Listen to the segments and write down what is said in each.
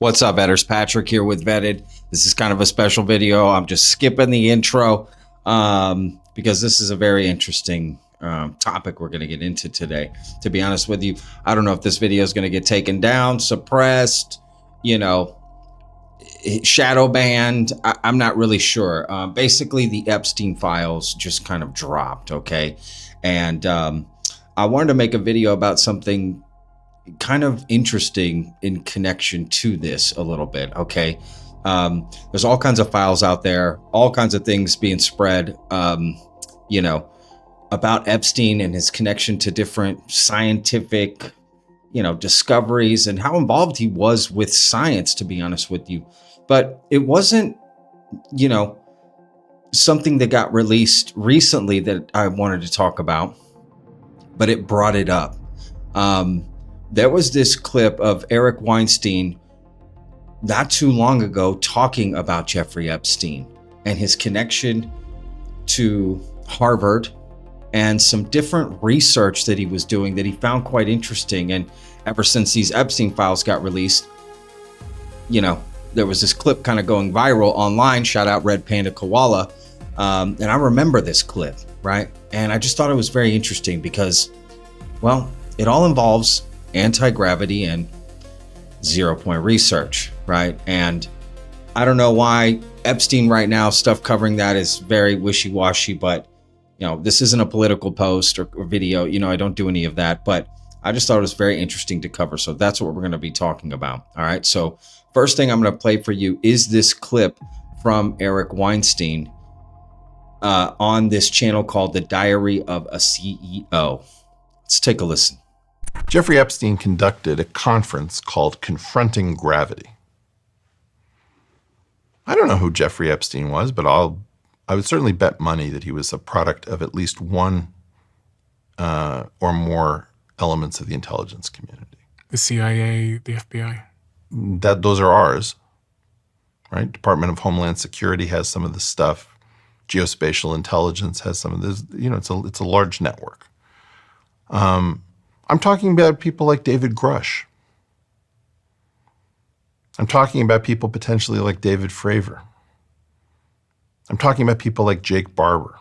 What's up, Vetters? Patrick here with Vetted. This is kind of a special video. I'm just skipping the intro because this is a very interesting topic we're going to get into today. To be honest with you, I don't know if this video is going to get taken down, suppressed, shadow banned. I'm not really sure. Basically, the Epstein files just kind of dropped, okay? And I wanted to make a video about something kind of interesting in connection to this a little bit, okay? There's all kinds of files out there, all kinds of things being spread, about Epstein and his connection to different scientific, discoveries and how involved he was with science, to be honest with you. But it wasn't, something that got released recently that I wanted to talk about, but it brought it up. There was this clip of Eric Weinstein not too long ago talking about Jeffrey Epstein and his connection to Harvard and some different research that he was doing that he found quite interesting. And ever since these Epstein files got released, there was this clip kind of going viral online. Shout out Red Panda Koala. And I remember this clip, right? And I just thought it was very interesting because, well, it all involves anti-gravity and 0 point research, right? And I don't know why Epstein right now, stuff covering that is very wishy-washy, but this isn't a political post or video. I don't do any of that, but I just thought it was very interesting to cover. So that's what we're going to be talking about. All right. So first thing I'm going to play for you is this clip from Eric Weinstein on this channel called The Diary of a CEO. Let's take a listen. Jeffrey Epstein conducted a conference called Confronting Gravity. I don't know who Jeffrey Epstein was, but I would certainly bet money that he was a product of at least one or more elements of the intelligence community. The CIA, the FBI. Those are ours, right? Department of Homeland Security has some of this stuff. Geospatial intelligence has some of this. It's a large network. I'm talking about people like David Grush. I'm talking about people potentially like David Fravor. I'm talking about people like Jake Barber.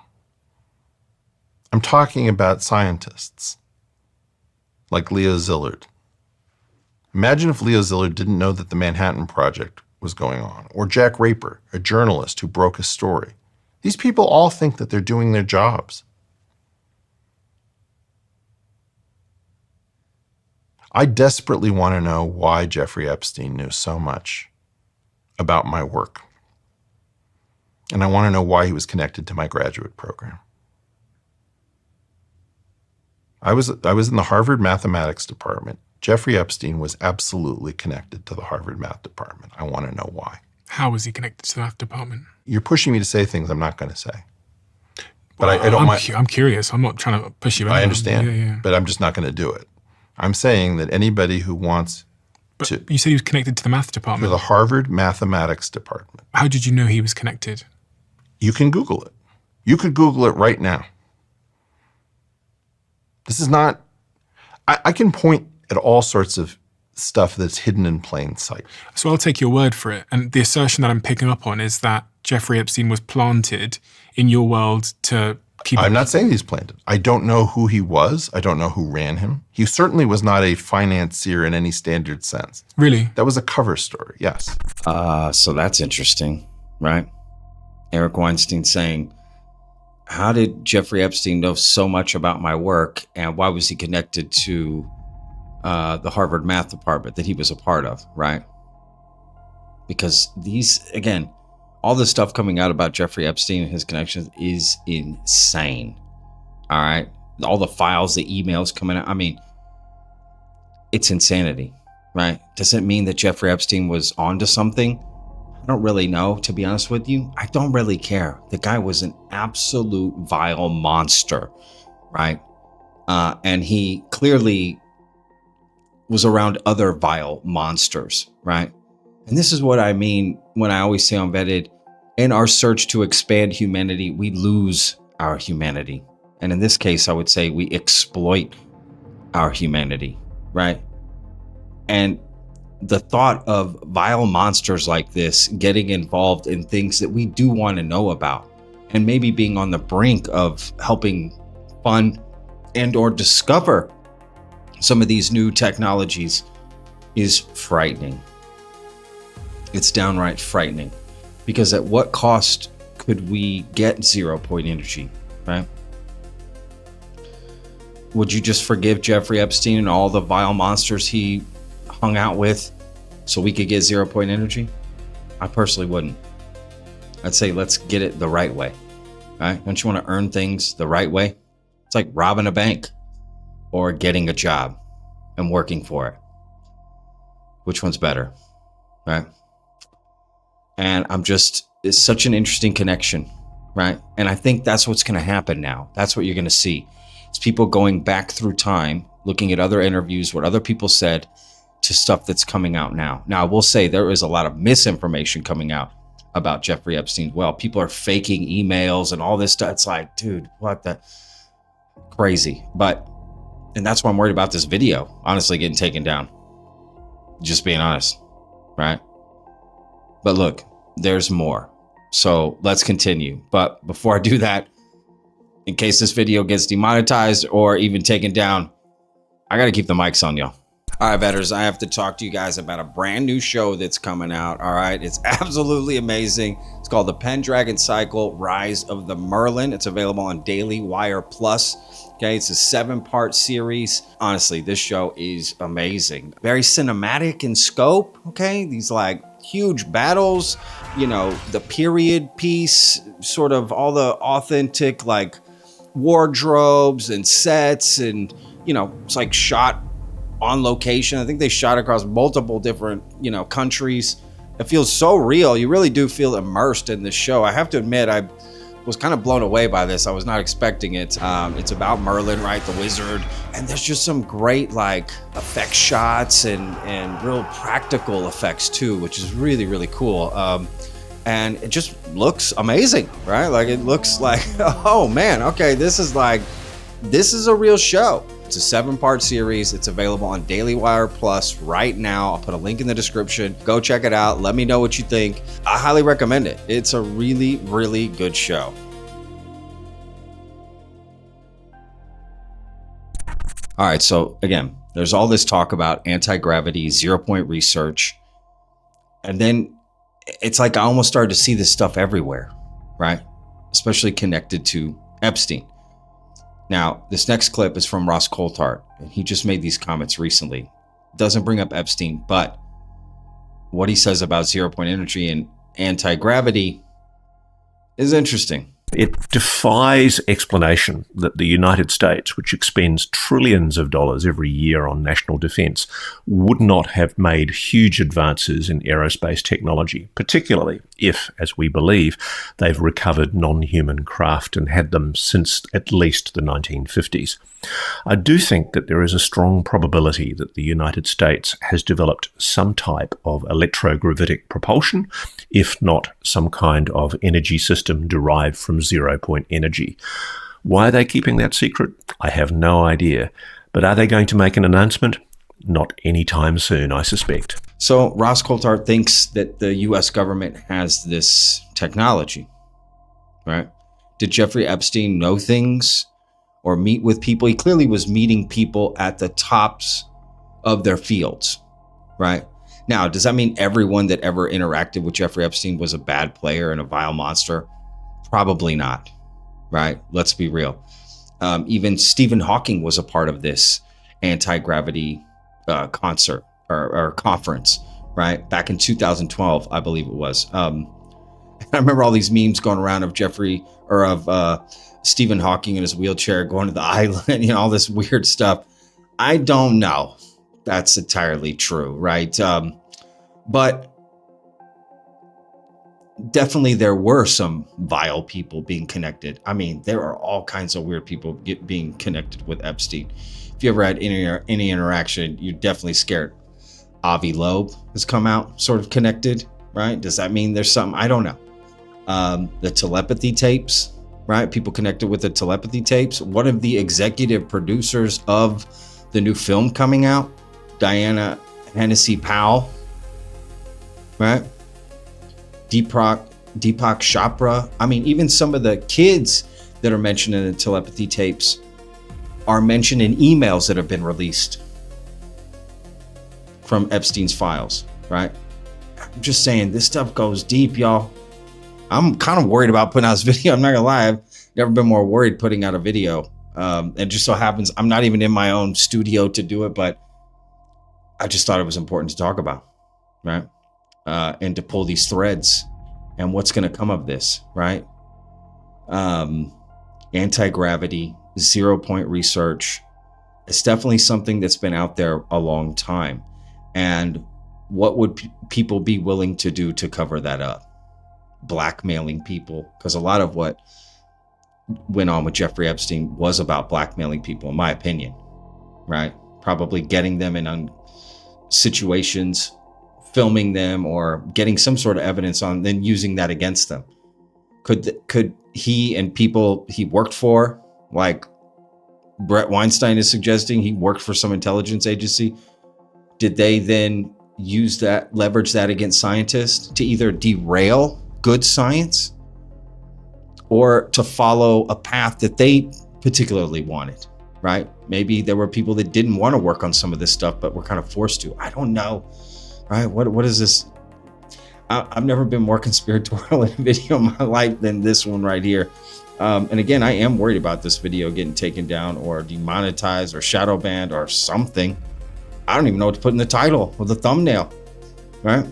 I'm talking about scientists like Leo Szilard. Imagine if Leo Szilard didn't know that the Manhattan Project was going on, or Jack Raper, a journalist who broke a story. These people all think that they're doing their jobs. I desperately want to know why Jeffrey Epstein knew so much about my work. And I want to know why he was connected to my graduate program. I was in the Harvard Mathematics department. Jeffrey Epstein was absolutely connected to the Harvard Math department. I want to know why. How was he connected to the Math department? You're pushing me to say things I'm not going to say. But Well, I don't mind. I'm curious. I'm not trying to push you. I understand, Yeah. but I'm just not going to do it. I'm saying that anybody who wants to You said he was connected to the Math to department. the Harvard Mathematics department. How did you know he was connected? You can Google it. You could Google it right now. This is not, I can point at all sorts of stuff that's hidden in plain sight. So I'll take your word for it. And the assertion that I'm picking up on is that Jeffrey Epstein was planted in your world to keep... I'm not saying he's planted. I don't know who he was. I don't know who ran him. He certainly was not a financier in any standard sense. Really? That was a cover story, yes. So that's interesting, right? Eric Weinstein saying, how did Jeffrey Epstein know so much about my work, and why was he connected to the Harvard Math department that he was a part of, right? Because again, all the stuff coming out about Jeffrey Epstein and his connections is insane, all right? All the files, the emails coming out, it's insanity, right? Does it mean that Jeffrey Epstein was onto something? I don't really know, to be honest with you. I don't really care. The guy was an absolute vile monster, right? And he clearly was around other vile monsters, right? And this is what I mean when I always say on Vetted, in our search to expand humanity, we lose our humanity. And in this case, I would say we exploit our humanity, right? And the thought of vile monsters like this getting involved in things that we do want to know about, and maybe being on the brink of helping fund and or discover some of these new technologies, is frightening. It's downright frightening, because at what cost could we get 0-point energy, right? Would you just forgive Jeffrey Epstein and all the vile monsters he hung out with so we could get 0-point energy? I personally wouldn't. I'd say let's get it the right way, right? Don't you want to earn things the right way? It's like robbing a bank or getting a job and working for it. Which one's better, right? And it's such an interesting connection, right? And I think that's what's going to happen now. That's what you're going to see. It's people going back through time, looking at other interviews, what other people said, to stuff that's coming out now. Now, I will say there is a lot of misinformation coming out about Jeffrey Epstein. Well, people are faking emails and all this stuff. It's like, dude, what the crazy. And that's why I'm worried about this video, honestly, getting taken down. Just being honest, right? But look, there's more. So let's continue. But before I do that, in case this video gets demonetized or even taken down, I got to keep the mics on, y'all. All right, veterans, I have to talk to you guys about a brand new show that's coming out. All right, it's absolutely amazing. It's called The Pendragon Cycle: Rise of the Merlin. It's available on Daily Wire Plus. Okay, it's a 7-part series. Honestly, this show is amazing. Very cinematic in scope. Okay, these like huge battles, you know, the period piece, sort of all the authentic like wardrobes and sets, and you know, it's like shot on location. I think they shot across multiple different, you know, countries. It feels so real. You really do feel immersed in this show. I have to admit, I was kind of blown away by this. I was not expecting it. It's about Merlin, right, the wizard, and there's just some great like effect shots and real practical effects too, which is really, really cool. And it just looks amazing, right? Like it looks like, oh man, okay, this is a real show. It's a 7-part series. It's available on Daily Wire Plus right now. I'll put a link in the description. Go check it out. Let me know what you think. I highly recommend it. It's a really, really good show. All right, so again, there's all this talk about anti-gravity, 0-point research. And then it's like I almost started to see this stuff everywhere, right? Especially connected to Epstein. Now, this next clip is from Ross Coulthart, and he just made these comments recently. Doesn't bring up Epstein, but what he says about 0-point energy and anti-gravity is interesting. It defies explanation that the United States, which expends trillions of dollars every year on national defense, would not have made huge advances in aerospace technology, particularly if, as we believe, they've recovered non-human craft and had them since at least the 1950s. I do think that there is a strong probability that the United States has developed some type of electrogravitic propulsion, if not some kind of energy system derived from 0-point energy. Why are they keeping that secret? I have no idea. But are they going to make an announcement? Not anytime soon, I suspect. So Ross Coulthart thinks that the US government has this technology, right? Did Jeffrey Epstein know things or meet with people? He clearly was meeting people at the tops of their fields, right? Now, does that mean everyone that ever interacted with Jeffrey Epstein was a bad player and a vile monster? Probably not, right? Let's be real. Even Stephen Hawking was a part of this anti-gravity concert or conference, right? Back in 2012, I believe it was. I remember all these memes going around of Stephen Hawking in his wheelchair going to the island, you know, all this weird stuff. I don't know. That's entirely true, right? But definitely there were some vile people being connected. I mean, there are all kinds of weird people being connected with Epstein. If you ever had any interaction, you're definitely scared. Avi Loeb has come out sort of connected, right? Does that mean there's something? I don't know. The telepathy tapes, right? People connected with the telepathy tapes. One of the executive producers of the new film coming out, Diana Hennessy Powell, right? Deepak Chopra. I mean, even some of the kids that are mentioned in the telepathy tapes are mentioned in emails that have been released from Epstein's files, right? I'm just saying, this stuff goes deep, y'all. I'm kind of worried about putting out this video. I'm not gonna lie, I've never been more worried putting out a video. It just so happens I'm not even in my own studio to do it, but I just thought it was important to talk about, right? And to pull these threads and what's gonna come of this, right? Anti-gravity, 0-point research. It's definitely something that's been out there a long time. And what would people be willing to do to cover that up? Blackmailing people, because a lot of what went on with Jeffrey Epstein was about blackmailing people, in my opinion, right? Probably getting them in situations, filming them, or getting some sort of evidence on, then using that against them. Could he and people he worked for, like Brett Weinstein is suggesting, he worked for some intelligence agency, did they then use that, leverage that against scientists to either derail good science or to follow a path that they particularly wanted, right? Maybe there were people that didn't want to work on some of this stuff, but were kind of forced to. I don't know, right? What is this? I've never been more conspiratorial in a video in my life than this one right here. And again, I am worried about this video getting taken down or demonetized or shadow banned or something. I don't even know what to put in the title or the thumbnail, right?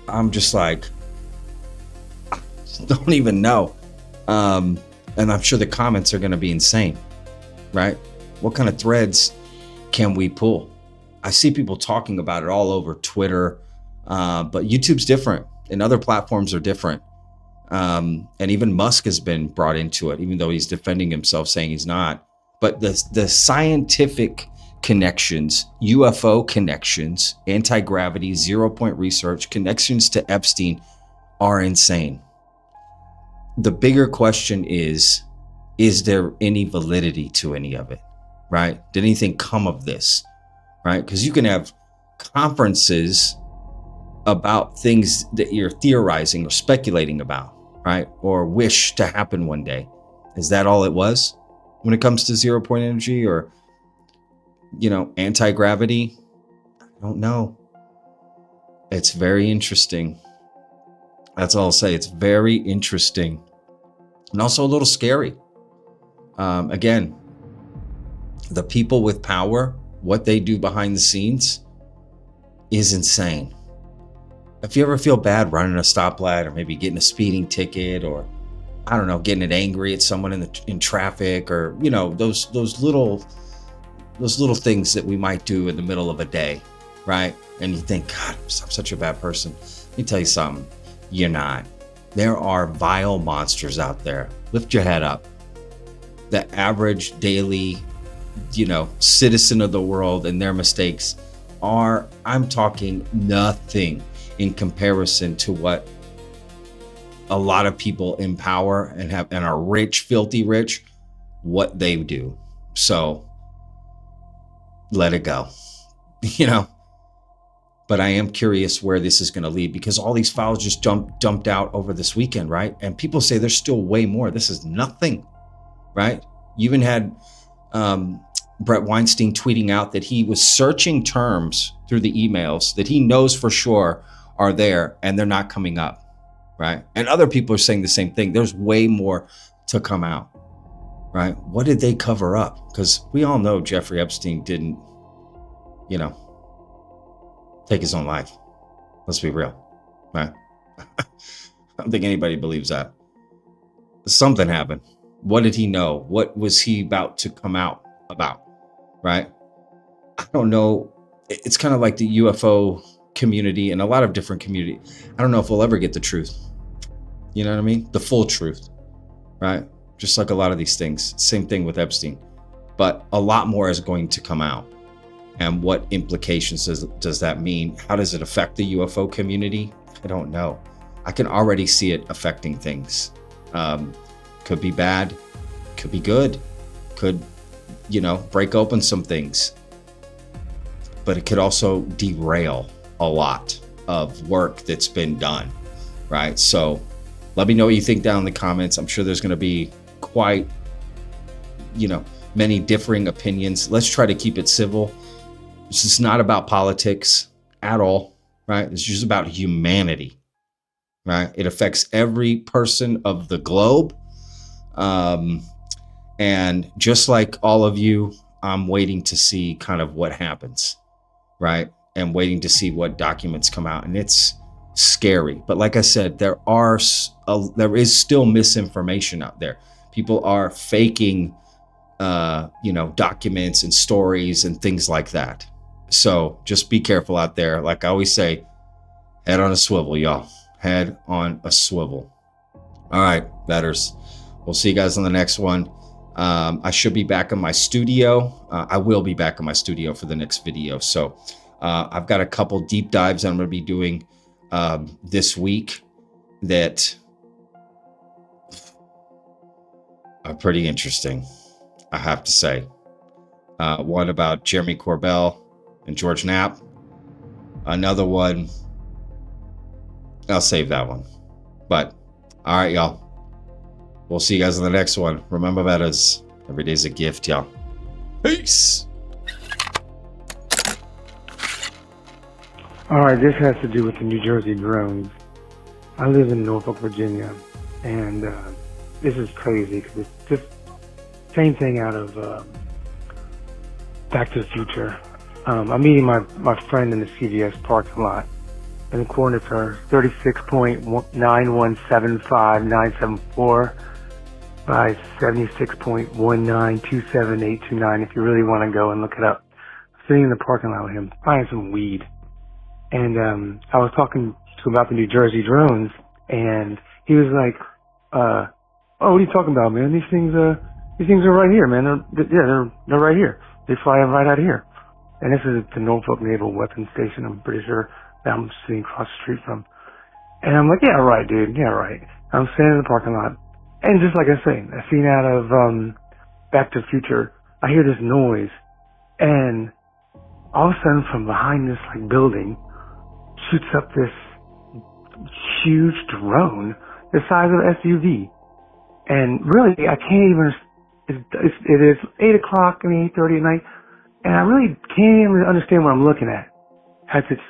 I'm just like, I don't even know. And I'm sure the comments are going to be insane, right? What kind of threads can we pull? I see people talking about it all over Twitter, but YouTube's different and other platforms are different. And even Musk has been brought into it, even though he's defending himself saying he's not. But the scientific connections, UFO connections, anti-gravity, 0-point research, connections to Epstein are insane. The bigger question is there any validity to any of it, right? Did anything come of this, right? Because you can have conferences about things that you're theorizing or speculating about, right? Or wish to happen one day. Is that all it was when it comes to 0-point energy or, anti-gravity? I don't know. It's very interesting. That's all I'll say. It's very interesting and also a little scary. Again, the people with power, what they do behind the scenes is insane. If you ever feel bad running a stoplight or maybe getting a speeding ticket or, I don't know, getting it angry at someone in traffic or, those little things that we might do in the middle of a day, right? And you think, God, I'm such a bad person. Let me tell you something. You're not. There are vile monsters out there. Lift your head up. The average daily, citizen of the world and their mistakes are, I'm talking nothing in comparison to what a lot of people in power and are rich, filthy rich, what they do. So let it go, but I am curious where this is going to lead because all these files just dumped out over this weekend, right? And people say there's still way more. This is nothing, right? You even had Brett Weinstein tweeting out that he was searching terms through the emails that he knows for sure are there and they're not coming up, right? And other people are saying the same thing. There's way more to come out, right? What did they cover up? Because we all know Jeffrey Epstein didn't, take his own life. Let's be real, right? I don't think anybody believes that. Something happened. What did he know? What was he about to come out about, right? I don't know. It's kind of like the UFO community and a lot of different community. I don't know if we'll ever get the truth. You know what I mean? The full truth, right? Just like a lot of these things. Same thing with Epstein. But a lot more is going to come out. And what implications does that mean? How does it affect the UFO community? I don't know. I can already see it affecting things. Could be bad, could be good, could, break open some things. But it could also derail a lot, of work that's been done, right? So let me know what you think down in the comments. I'm sure there's going to be quite, many differing opinions. Let's try to keep it civil. This is not about politics at all, right? It's just about humanity, right? It affects every person of the globe. And just like all of you, I'm waiting to see kind of what happens, right? And waiting to see what documents come out. And it's scary. But like I said, there is still misinformation out there. People are faking, documents and stories and things like that. So just be careful out there. Like I always say, head on a swivel, y'all. Head on a swivel. All right, betters. We'll see you guys on the next one. I should be back in my studio. I will be back in my studio for the next video. So I've got a couple deep dives I'm going to be doing this week that are pretty interesting, I have to say. One about Jeremy Corbell and George Knapp. Another one, I'll save that one. But all right, y'all. We'll see you guys on the next one. Remember that as every day's a gift, y'all. Peace. All right, this has to do with the New Jersey drones. I live in Norfolk, Virginia, and this is crazy because it's just same thing out of Back to the Future. I'm meeting my friend in the CVS parking lot, and the coordinates are 36.9175974 by 76.1927829 if you really want to go and look it up. I'm sitting in the parking lot with him, buying some weed. And I was talking to him about the New Jersey drones, and he was like, "Oh, what are you talking about, man? These things are right here, man. They're right here. They fly right out of here." And this is the Norfolk Naval Weapons Station. I'm pretty sure that I'm sitting across the street from. And I'm like, "Yeah, right, dude. Yeah, right." I'm standing in the parking lot, and just like I say, a scene out of Back to the Future. I hear this noise, and all of a sudden, from behind this building, shoots up this huge drone the size of an SUV. And really, I can't even, it is 8 o'clock, 8:30 at night, and I really can't even understand what I'm looking at. As it's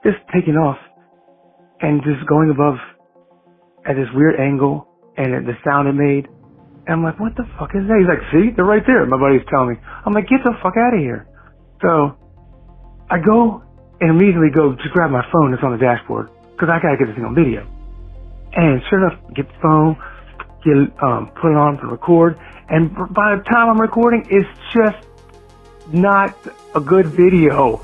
just taking off and just going above at this weird angle, and the sound it made. And I'm like, what the fuck is that? He's like, see, they're right there. My buddy's telling me. I'm like, get the fuck out of here. So I go and immediately go to grab my phone that's on the dashboard because I gotta get this thing on video. And sure enough, get the phone, put it on to record, and by the time I'm recording, it's just not a good video.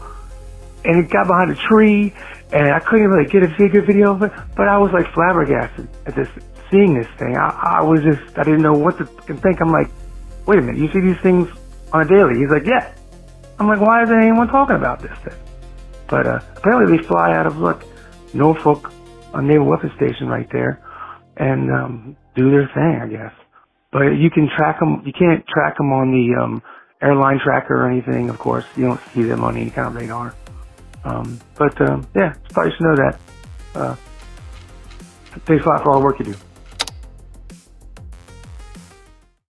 And it got behind a tree, and I couldn't really get a good video of it, but I was flabbergasted at seeing this thing. I didn't know what to think. I'm like, wait a minute, you see these things on a daily? He's like, yeah. I'm like, why isn't anyone talking about this thing? But apparently they fly out of Norfolk Naval Weapons Station right there, and do their thing, I guess. But you can track them. You can't track them on the airline tracker or anything. Of course, you don't see them on any kind of radar. Yeah, thought you should know that. Thanks a lot for all the work you do.